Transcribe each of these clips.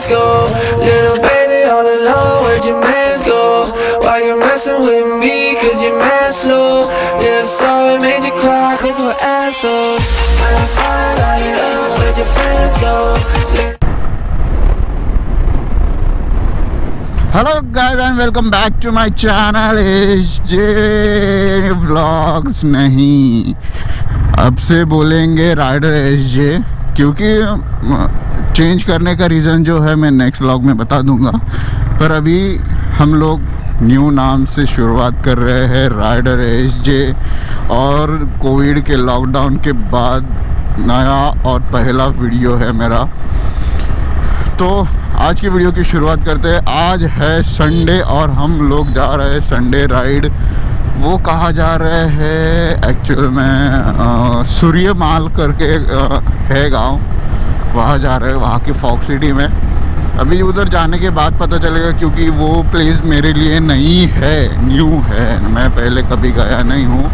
hands go? Little baby all alone, where'd your mans go? Why you messing with me, cause you're mad slow? Yeah, sorry, made you cry, cause we're assholes. When I find out, where'd your friends go? Hello guys and welcome back to my channel SJ vlogs. नहीं, अब से बोलेंगे rider SJ, क्योंकि change करने का reason जो है मैं नेक्स्ट व्लॉग में बता दूंगा। पर अभी हम लोग न्यू नाम से शुरुआत कर रहे हैं, राइडर एसजे। और कोविड के लॉकडाउन के बाद नया और पहला वीडियो है मेरा। तो आज की वीडियो की शुरुआत करते हैं। आज है संडे और हम लोग जा रहे हैं संडे राइड। वो कहाँ जा रहे हैं एक्चुअल में सूर्यमाल करके है गांव, वहाँ जा रहे हैं, वहाँ की फॉग सिटी में। अभी उधर जाने के बाद पता चलेगा, क्योंकि वो प्लेस मेरे लिए नई है, न्यू है, मैं पहले कभी गया नहीं हूँ।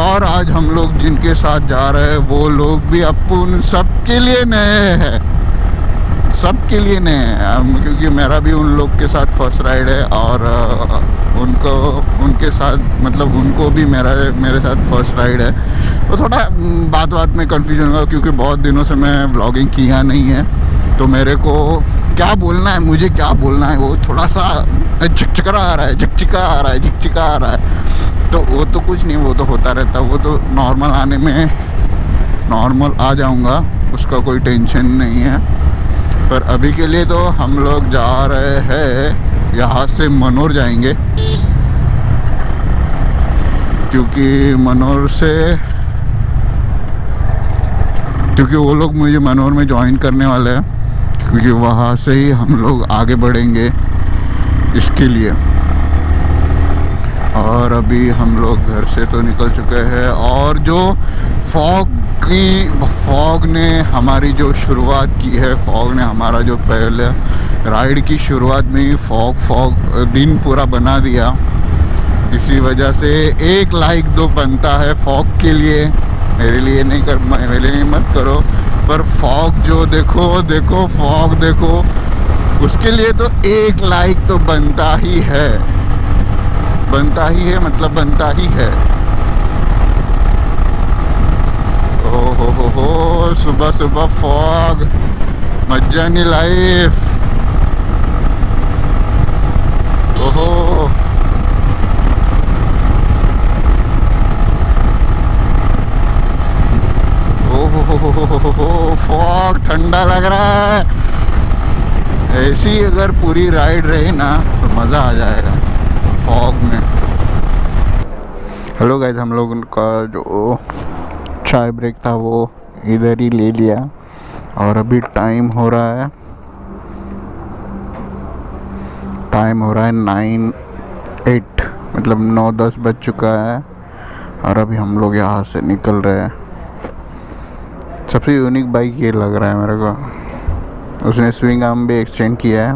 और आज हम लोग जिनके साथ जा रहे हैं वो लोग भी अपन सबके लिए नए हैं, सबके लिए नए हैं, क्योंकि मेरा भी उन लोग के साथ फर्स्ट राइड है। और उनको उनके साथ मतलब उनको भी मेरे साथ फर्स्ट राइड है। तो थोड़ा बात में कन्फ्यूजन होगा, क्योंकि बहुत दिनों से मैं व्लॉगिंग किया नहीं है। तो मेरे को क्या बोलना है, मुझे क्या बोलना है, वो थोड़ा सा झकझका आ रहा है, झकझका आ रहा है। तो वो तो कुछ नहीं, वो तो होता रहता, वो तो नॉर्मल आने में नॉर्मल आ जाऊँगा, उसका कोई टेंशन नहीं है। पर अभी के लिए तो हम लोग जा रहे हैं, यहाँ से मनोर जाएंगे, क्योंकि वो लोग मुझे मनोर में ज्वाइन करने वाले हैं, क्योंकि वहाँ से ही हम लोग आगे बढ़ेंगे इसके लिए। और अभी हम लोग घर से तो निकल चुके हैं, और जो फॉग ने हमारी जो शुरुआत की है, फॉग ने हमारा जो पहले राइड की शुरुआत में ही फॉग दिन पूरा बना दिया। इसी वजह से एक लाइक दो बनता है फॉग के लिए, मेरे लिए मत करो। पर फॉग जो देखो फॉग देखो, उसके लिए तो एक लाइक तो बनता ही है, मतलब बनता ही है। हो सुबह फॉग, मजा नहीं लाइफ। ओहो फॉग ठंडा लग रहा है। ऐसी अगर पूरी राइड रही ना तो मज़ा आ जाएगा फॉग में। हेलो गाइस, हम लोगों का जो चाय ब्रेक था वो इधर ही ले लिया, और अभी टाइम हो रहा है 9:08, मतलब 9:10 बज चुका है। और अभी हम लोग यहाँ से निकल रहे हैं। सबसे यूनिक बाइक ये लग रहा है मेरे को, उसने स्विंग आर्म भी एक्सटेंड किया है,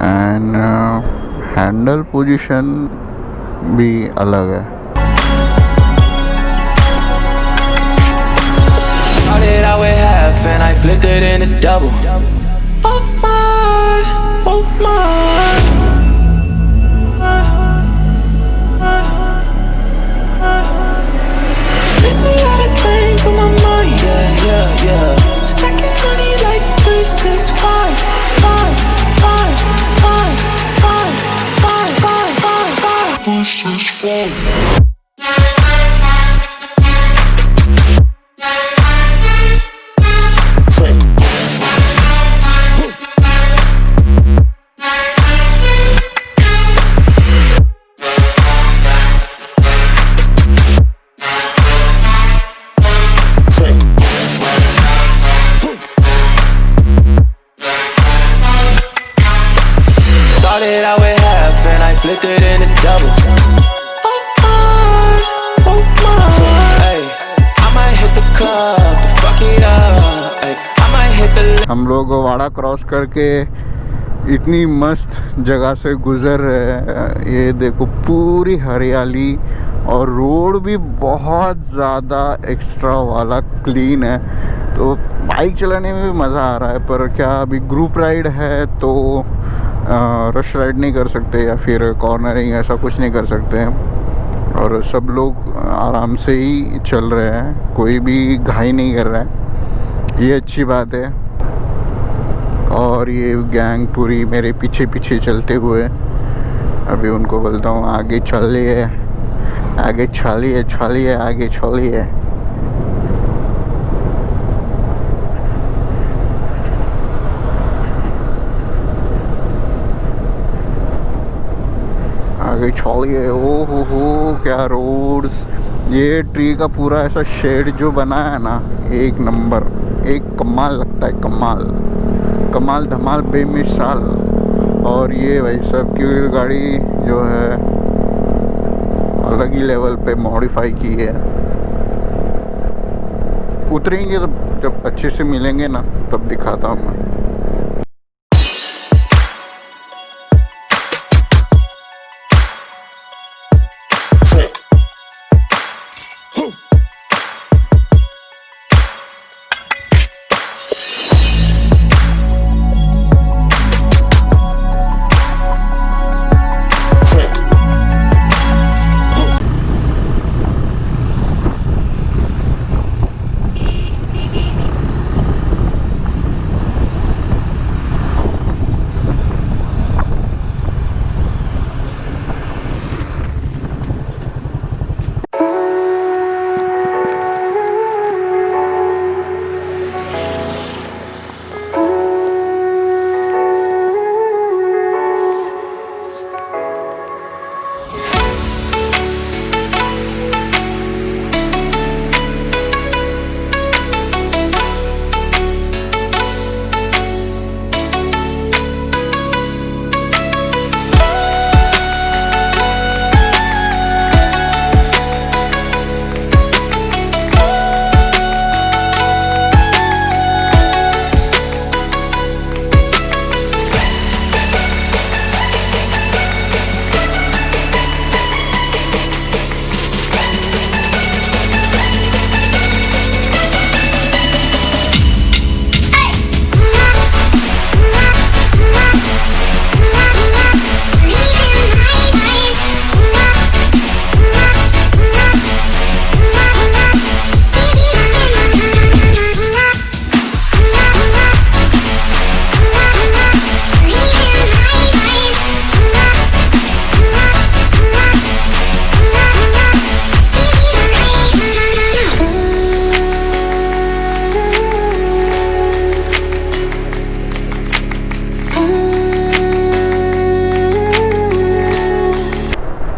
एंड हैंडल पोजीशन भी अलग है। Started out with half and I flipped it into double. Oh my. There's a lot of things on my mind, yeah. Stacking money like 3, 6, 5. 3, 6, 5. Started out with half and I flipped it into double. Oh my. Hey, I might hit the club to fuck it up. Hey, I might hit the. हम लोग वाड़ा cross करके इतनी मस्त जगह से गुजर रहे हैं। ये देखो पूरी हरियाली, और रोड भी बहुत ज़्यादा एक्स्ट्रा वाला क्लीन है। तो बाइक चलाने में भी मज़ा आ रहा है, पर क्या अभी ग्रुप राइड है तो रश राइड नहीं कर सकते या फिर कॉर्नरिंग ऐसा कुछ नहीं कर सकते हैं, और सब लोग आराम से ही चल रहे हैं, कोई भी घाई नहीं कर रहा है, ये अच्छी बात है। और ये गैंग पूरी मेरे पीछे पीछे चलते हुए, अभी उनको बोलता हूँ आगे चलिए, आगे चलिए, चलिए आगे चलिए। आगे चलिए। ओ हो क्या रोड्स, ये ट्री का पूरा ऐसा शेड जो बना है ना, एक नंबर, एक कमाल लगता है, कमाल कमाल धमाल बेमिसाल। और ये भाई साहब की गाड़ी जो है अलग ही लेवल पे मॉडिफाई की है। उतरेंगे तो जब अच्छे से मिलेंगे ना तब दिखाता हूँ मैं।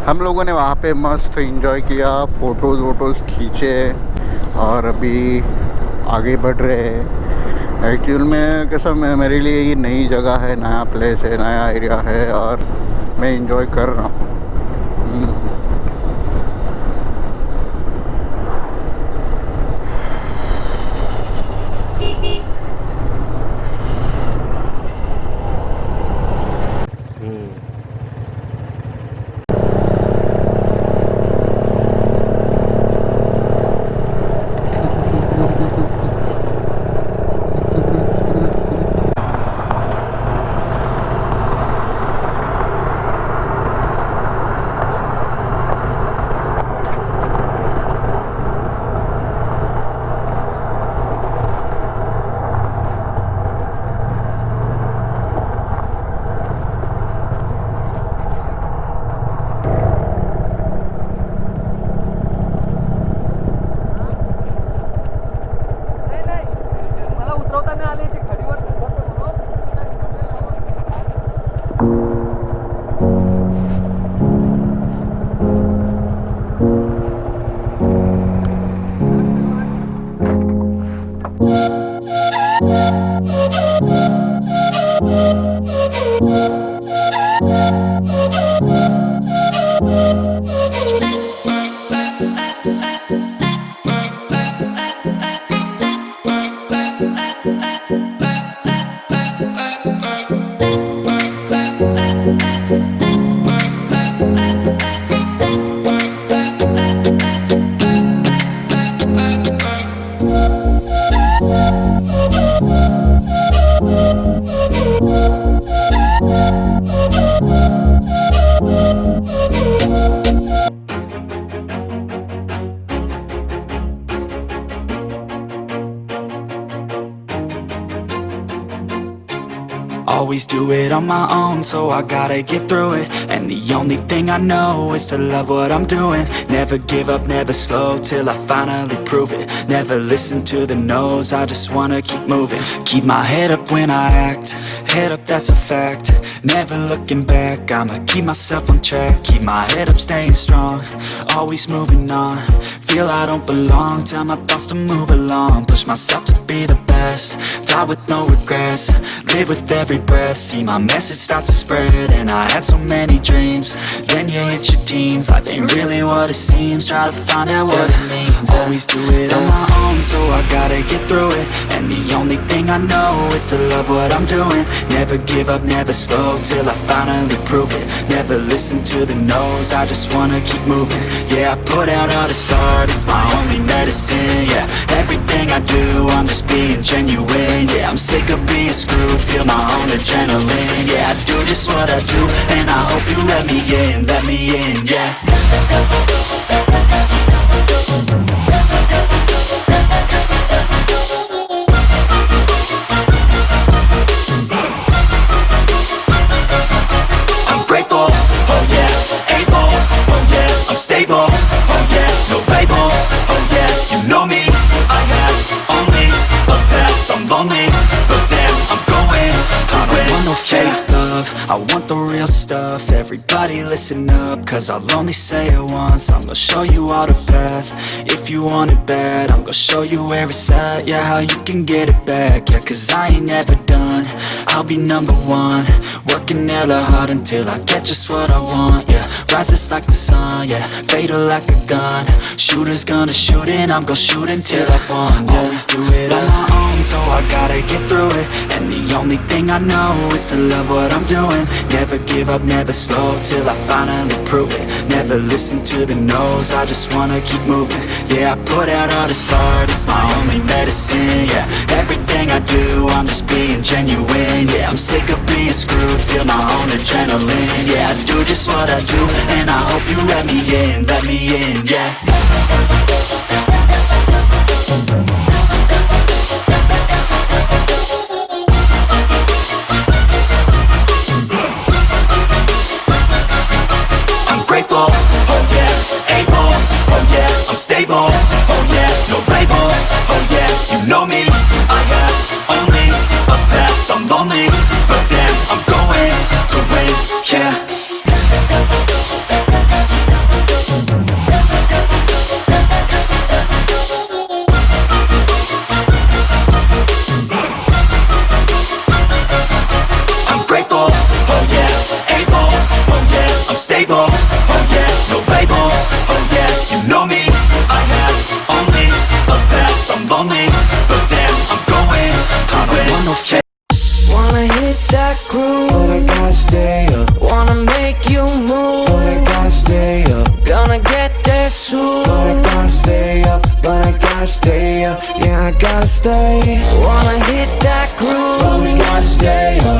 हम लोगों ने वहाँ पे मस्त एंजॉय किया, फ़ोटोज़ वोटोज़ खींचे और अभी आगे बढ़ रहे हैं। एक्चुअल में कैसा, मेरे लिए ये नई जगह है, नया प्लेस है, नया एरिया है और मैं एंजॉय कर रहा हूँ। Always do it on my own, so I gotta get through it. And the only thing I know is to love what I'm doing. Never give up, never slow, till I finally prove it. Never listen to the no's, I just wanna keep moving. Keep my head up when I act, head up, that's a fact. Never looking back, I'ma keep myself on track. Keep my head up, staying strong, always moving on. Feel I don't belong, tell my thoughts to move along. Push myself to be the best, die with no regrets. Live with every breath, see my message start to spread. And I had so many dreams, then you hit your teens. Life ain't really what it seems, try to find out what it means. Always do it on my own, so I gotta get through it. And the only thing I know is to love what I'm doing. Never give up, never slow, till I finally prove it. Never listen to the no's, I just wanna keep moving. Yeah, I put out all this art, it's my only medicine. Yeah, everything I do, I'm just being genuine. Yeah, I'm sick of being screwed, feel my own adrenaline. Yeah, I do just what I do, and I hope you let me in, yeah. Grateful, oh yeah, able, oh yeah, I'm stable, oh yeah, no label, oh yeah, you know me, I have only a path, I'm lonely, but damn, I'm going to win. I don't want no fake love, I want the real stuff. Everybody listen up, cause I'll only say it once. I'm gonna show you all the path, if you want it bad. I'm gonna show you where it's at, yeah, how you can get it back. Yeah, cause I ain't never done, I'll be number one. Working hella hard until I get just what I want, yeah. Rises like the sun, yeah, fatal like a gun. Shooter's gonna shoot and I'm gonna shoot until I won, yeah. Always do it on my own, so I gotta get through it. And the only thing I know is to love what I'm doing. Never give up, never slow, till I finally prove it. Never listen to the no's, I just wanna keep moving. Yeah, I put out all this art, it's my only medicine. Yeah, everything I do, I'm just being genuine. Yeah, I'm sick of being screwed, feel my own adrenaline. Yeah, I do just what I do, and I hope you let me in, yeah. Grateful, oh yeah, able, oh yeah, I'm stable, oh yeah, no label, oh yeah, you know me, I have only a path, I'm lonely, but damn, I'm going to win, yeah. I'm grateful, oh yeah, able, oh yeah, I'm stable, oh yeah, no label, oh yeah, you know me, I have only a path, I'm lonely, but damn, I'm going to win. I don't want no fake. Wanna hit that groove, but I gotta stay up. Wanna make you move, but I gotta stay up. Gonna get there soon, but I gotta stay up, but I gotta stay up. Yeah, I gotta stay. Wanna hit that groove, but we gotta stay up.